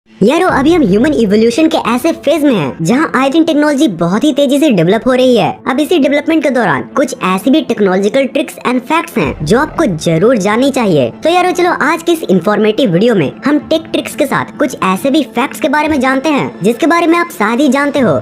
यारो अभी हम ह्यूमन इवोल्यूशन के ऐसे फेज में हैं जहां आए दिन टेक्नोलॉजी बहुत ही तेजी से डेवलप हो रही है। अब इसी डेवलपमेंट के दौरान कुछ ऐसी भी टेक्नोलॉजिकल ट्रिक्स एंड फैक्ट्स हैं जो आपको जरूर जाननी चाहिए। तो यारो चलो आज की इस इन्फॉर्मेटिव वीडियो में हम टेक ट्रिक्स के साथ कुछ ऐसे भी फैक्ट्स के बारे में जानते हैं जिसके बारे में आप शायद ही जानते हो।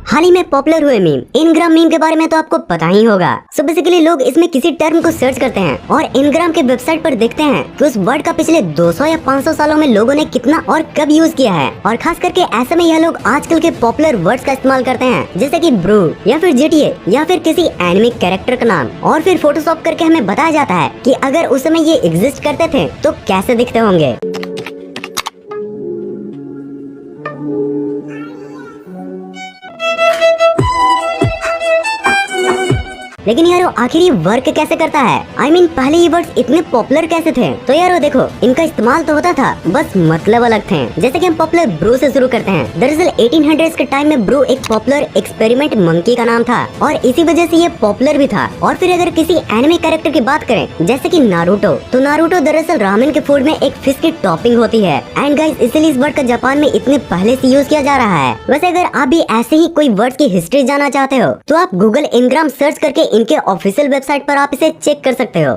हाल ही में पॉपुलर हुए मीम इनग्राम मीम के बारे में तो आपको पता ही होगा। सो बेसिकली लोग इसमें किसी टर्म को सर्च करते हैं और इनग्राम के वेबसाइट पर देखते हैं कि उस वर्ड का पिछले 200 या 500 सालों में लोगों ने कितना और कब यूज किया है। और खास करके ऐसे में यह लोग आजकल के पॉपुलर वर्ड्स का इस्तेमाल करते हैं जैसे कि ब्रू या फिर जीटीए या फिर किसी एनिमिक कैरेक्टर का नाम, और फिर फोटोशॉप करके हमें बताया जाता है कि अगर उस समय ये एग्जिस्ट करते थे तो कैसे दिखते होंगे। लेकिन यारो आखिर ये वर्क कैसे करता है? I mean, पहले ये वर्ड्स इतने पॉपुलर कैसे थे? तो यारो देखो इनका इस्तेमाल तो होता था, बस मतलब अलग थे। जैसे कि हम पॉपुलर ब्रू से शुरू करते हैं। दरअसल 1800s के टाइम में ब्रू एक पॉपुलर एक्सपेरिमेंट मंकी का नाम था और इसी वजह से ये पॉपुलर भी था। और फिर अगर किसी एनिमे कैरेक्टर की बात करें जैसे कि नारुतो, तो नारुतो दरअसल रामेन के फूड में एक फिश की टॉपिंग होती है। एंड गाइस इसलिए इस वर्ड का जापान में इतने पहले से यूज किया जा रहा है। वैसे अगर आप भी ऐसे ही कोई वर्ड की हिस्ट्री जानना चाहते हो तो आप गूगल इनग्राम सर्च करके इनके ऑफिशियल वेबसाइट पर आप इसे चेक कर सकते हो।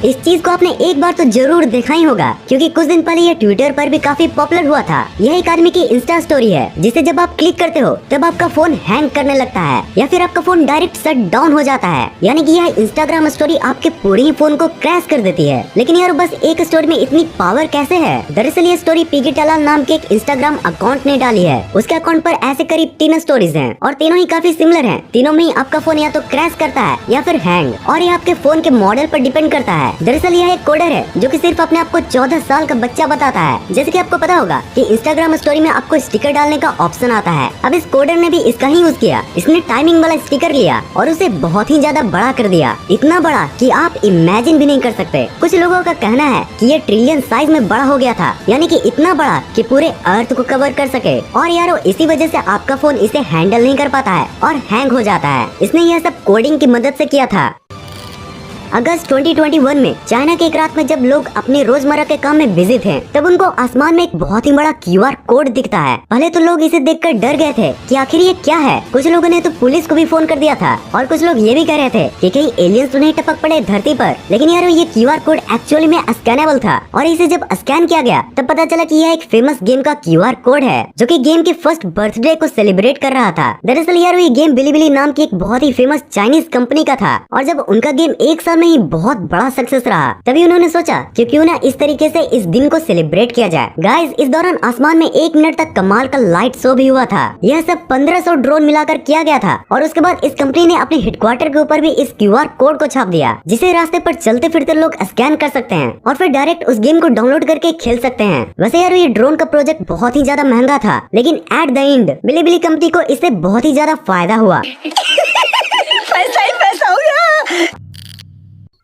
इस चीज को आपने एक बार तो जरूर देखा ही होगा क्योंकि कुछ दिन पहले ये ट्विटर पर भी काफी पॉपुलर हुआ था। यह एक आदमी की इंस्टा स्टोरी है जिसे जब आप क्लिक करते हो तब आपका फोन हैंग करने लगता है या फिर आपका फोन डायरेक्ट शट डाउन हो जाता है। यानी कि यह इंस्टाग्राम स्टोरी आपके पूरे ही फोन को क्रैश कर देती है। लेकिन यार बस एक स्टोरी में इतनी पावर कैसे है? दरअसल ये स्टोरी पीगी टलाल नाम के एक इंस्टाग्राम अकाउंट ने डाली है। उसके अकाउंट पर ऐसे करीब 3 स्टोरीज हैं और तीनों ही काफी सिमिलर हैं। तीनों में ही आपका फोन या तो क्रैश करता है या फिर हैंग, और ये आपके फोन के मॉडल पर डिपेंड करता है। दरअसल यह एक कोडर है जो कि सिर्फ अपने आप को 14 साल का बच्चा बताता है। जैसे कि आपको पता होगा कि इंस्टाग्राम स्टोरी में आपको स्टिकर डालने का ऑप्शन आता है। अब इस कोडर ने भी इसका ही यूज किया। इसने टाइमिंग वाला स्टिकर लिया और उसे बहुत ही ज्यादा बड़ा कर दिया, इतना बड़ा कि आप इमेजिन भी नहीं कर सकते। कुछ लोगों का कहना है कि ये ट्रिलियन साइज में बड़ा हो गया था, यानी कि इतना बड़ा कि पूरे अर्थ को कवर कर सके। और यारो इसी वजह से आपका फोन इसे हैंडल नहीं कर पाता है और हैंग हो जाता है। इसने यह सब कोडिंग की मदद से किया था। अगस्त 2021 में चाइना की एक रात में जब लोग अपने रोजमर्रा के काम में बिजी थे तब उनको आसमान में एक बहुत ही बड़ा क्यूआर कोड दिखता है। पहले तो लोग इसे देखकर डर गए थे कि आखिर ये क्या है। कुछ लोगों ने तो पुलिस को भी फोन कर दिया था और कुछ लोग ये भी कह रहे थे कि कहीं एलियंस तो नहीं टपक पड़े धरती पर। लेकिन यार ये क्यूआर कोड एक्चुअली में स्कैनेबल था और इसे जब स्कैन किया गया तब पता चला कि यह एक फेमस गेम का क्यूआर कोड है जो कि गेम के फर्स्ट बर्थडे को सेलिब्रेट कर रहा था। दरअसल यार ये गेम बिलीबिली नाम की एक बहुत ही फेमस चाइनीज कंपनी का था और जब उनका गेम एक साल में ही बहुत बड़ा सक्सेस रहा तभी उन्होंने सोचा कि क्यों ना इस तरीके से इस दिन को सेलिब्रेट किया जाए। गाइस इस दौरान आसमान में 1 मिनट तक कमाल का लाइट शो भी हुआ था। यह सब 1500 ड्रोन मिलाकर किया गया था और उसके बाद इस कंपनी ने अपने हेडक्वार्टर के ऊपर भी इस क्यूआर कोड को छाप दिया जिसे रास्ते पर चलते फिरते लोग स्कैन कर सकते हैं और फिर डायरेक्ट उस गेम को डाउनलोड करके खेल सकते हैं। वैसे यार ये ड्रोन का प्रोजेक्ट बहुत ही ज्यादा महंगा था लेकिन एट द एंड बिलीबिली कंपनी को इससे बहुत ही ज्यादा फायदा हुआ। पैसा ही पैसा हो गया।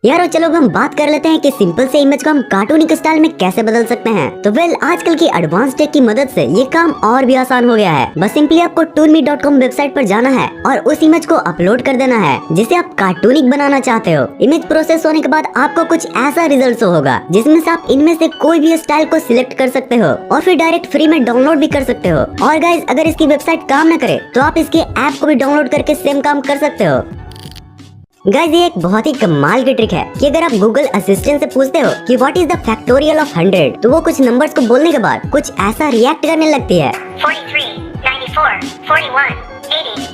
यारो चलो हम बात कर लेते हैं कि सिंपल से इमेज को हम कार्टूनिक स्टाइल में कैसे बदल सकते हैं। तो वेल आजकल की एडवांस टेक की मदद से ये काम और भी आसान हो गया है। बस सिंपली आपको toonme.com वेबसाइट पर जाना है और उस इमेज को अपलोड कर देना है जिसे आप कार्टूनिक बनाना चाहते हो। इमेज प्रोसेस होने के बाद आपको कुछ ऐसा रिजल्ट शो होगा जिसमें से आप इनमें से कोई भी स्टाइल को सिलेक्ट कर सकते हो और फिर डायरेक्ट फ्री में डाउनलोड भी कर सकते हो। और गाइज अगर इसकी वेबसाइट काम न करे तो आप इसके ऐप को भी डाउनलोड करके सेम काम कर सकते हो। गाइस ये एक बहुत ही कमाल की ट्रिक है कि अगर आप गूगल असिस्टेंट से पूछते हो कि what is the factorial of 100 तो वो कुछ नंबर्स को बोलने के बाद कुछ ऐसा रिएक्ट करने लगती है। 43, 94, 41, 80,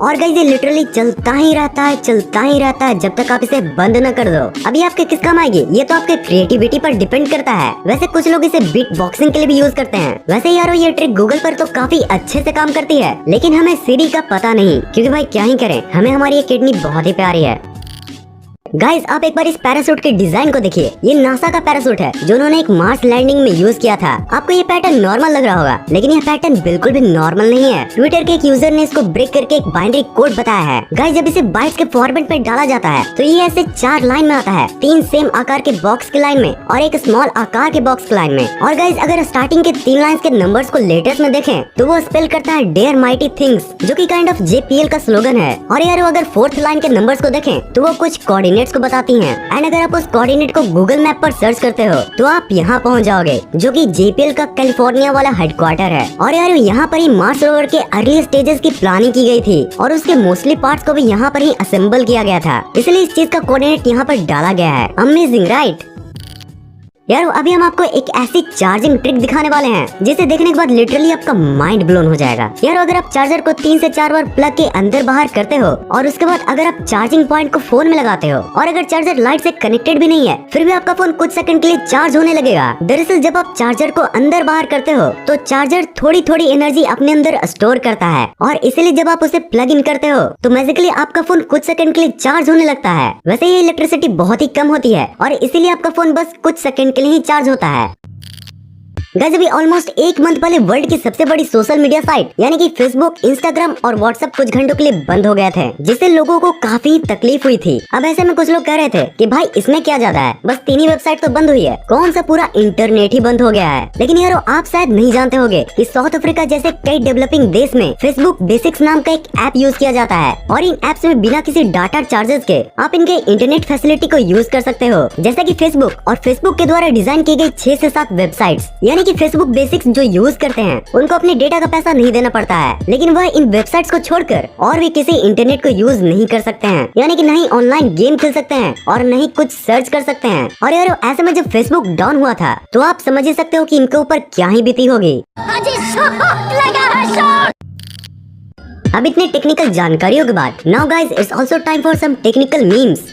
और गाइस ये लिटरली चलता ही रहता है जब तक आप इसे बंद न कर दो। अभी आपके किस काम आएगी ये तो आपके क्रिएटिविटी पर डिपेंड करता है। वैसे कुछ लोग इसे बीट बॉक्सिंग के लिए भी यूज करते हैं। वैसे यारो ये ट्रिक गूगल पर तो काफी अच्छे से काम करती है लेकिन हमें सीरी का पता नहीं क्योंकि भाई क्या ही करें, हमें हमारी ये किडनी बहुत ही प्यारी है। गाइस आप एक बार इस पैरासूट के डिजाइन को देखिए। ये नासा का पैरासूट है जो उन्होंने एक मार्स लैंडिंग में यूज किया था। आपको ये पैटर्न नॉर्मल लग रहा होगा लेकिन यह पैटर्न बिल्कुल भी नॉर्मल नहीं है। ट्विटर के एक यूजर ने इसको ब्रेक करके एक बाइनरी कोड बताया है। गाइस जब इसे बाइट्स के फॉर्मेट में डाला जाता है तो ये ऐसे 4 लाइन में आता है, 3 सेम आकार के बॉक्स के लाइन में और एक स्मॉल आकार के बॉक्स के लाइन में। और गाइस अगर स्टार्टिंग के 3 लाइंस के नंबर्स को लेटर्स में देखें तो वो स्पेल करता है डेयर माइटी थिंग्स जो कि काइंड ऑफ JPL का स्लोगन है। और यार अगर 4th लाइन के नंबर्स को देखें तो वो कुछ कोऑर्डिनेट कोऑर्डिनेट्स को बताती हैं। एंड अगर आप उस कोऑर्डिनेट को गूगल मैप पर सर्च करते हो तो आप यहाँ पहुँच जाओगे, जो कि JPL का कैलिफोर्निया वाला हेडक्वार्टर है। और यार यहाँ पर ही मार्स रोवर के अर्ली स्टेजेस की प्लानिंग की गई थी और उसके मोस्टली पार्ट्स को भी यहाँ पर ही असेंबल किया गया था, इसलिए इस चीज का कोऑर्डिनेट यहाँ पर डाला गया है। Amazing right. यार अभी हम आपको एक ऐसी चार्जिंग ट्रिक दिखाने वाले हैं जिसे देखने के बाद लिटरली आपका माइंड ब्लोन हो जाएगा। यार अगर आप चार्जर को 3 से 4 बार प्लग के अंदर बाहर करते हो और उसके बाद अगर आप चार्जिंग पॉइंट को फोन में लगाते हो और अगर चार्जर लाइट से कनेक्टेड भी नहीं है फिर भी आपका फोन कुछ सेकंड के लिए चार्ज होने लगेगा। दरअसल जब आप चार्जर को अंदर बाहर करते हो तो चार्जर थोड़ी थोड़ी एनर्जी अपने अंदर स्टोर करता है और इसीलिए जब आप उसे प्लग इन करते हो तो मैजिकली आपका फोन कुछ सेकंड के लिए चार्ज होने लगता है। वैसे ये इलेक्ट्रिसिटी बहुत ही कम होती है और इसीलिए आपका फोन बस कुछ सेकंड के लिए ही चार्ज होता है। गाइस अभी ऑलमोस्ट 1 मंथ पहले वर्ल्ड की सबसे बड़ी सोशल मीडिया साइट यानी कि फेसबुक, इंस्टाग्राम और व्हाट्सएप कुछ घंटों के लिए बंद हो गए थे, जिससे लोगों को काफी तकलीफ हुई थी। अब ऐसे में कुछ लोग कह रहे थे कि भाई इसमें क्या ज्यादा है, बस 3 ही वेबसाइट तो बंद हुई है, कौन सा पूरा इंटरनेट ही बंद हो गया है। लेकिन यारो आप शायद नहीं जानते होंगे कि साउथ अफ्रीका जैसे कई डेवलपिंग देश में फेसबुक बेसिक्स नाम का एक ऐप यूज किया जाता है और इन एप्स में बिना किसी डाटा चार्जेस के आप इनके इंटरनेट फैसिलिटी को यूज कर सकते हो, जैसे कि फेसबुक और फेसबुक के द्वारा डिजाइन की गई 6 से 7 वेबसाइट्स। यानी कि फेसबुक बेसिक्स जो यूज करते हैं उनको अपने डेटा का पैसा नहीं देना पड़ता है, लेकिन वह इन वेबसाइट्स को छोड़कर और भी किसी इंटरनेट को यूज नहीं कर सकते हैं। यानी कि नहीं ऑनलाइन गेम खेल सकते हैं और नहीं कुछ सर्च कर सकते हैं। और यार ऐसे में जब फेसबुक डाउन हुआ था तो आप समझ ही सकते हो कि इनके ऊपर क्या ही बीती होगी। अब इतने टेक्निकल जानकारियों के बाद now guys it's also time for some technical memes.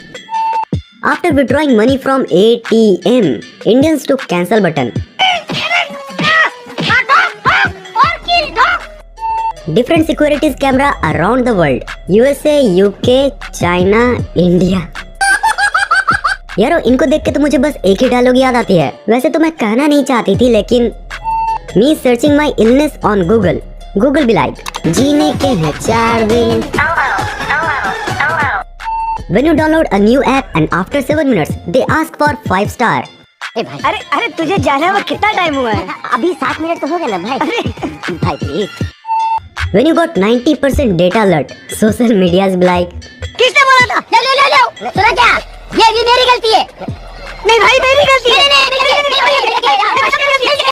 After withdrawing money from ATM, Indians took cancel button. Different securities camera around the world. USA, UK, China, India. यारो इनको देख के तो मुझे बस एक ही डायलॉग याद आती है। वैसे तो मैं कहना नहीं चाहती थी लेकिन Me searching my illness on Google. Google be like, जीने के हैं 4 दिन। When you download a new app and after 7 minutes, they ask for 5 star. अरे तुझे जाने में कितना टाइम हुआ है? अभी 7 मिनट तो हो गए ना भाई। भाई please. When you got 90% data alert, social media is like, किसने बोला था? ले सुना क्या? ये मेरी गलती है। नहीं भाई मेरी गलती है।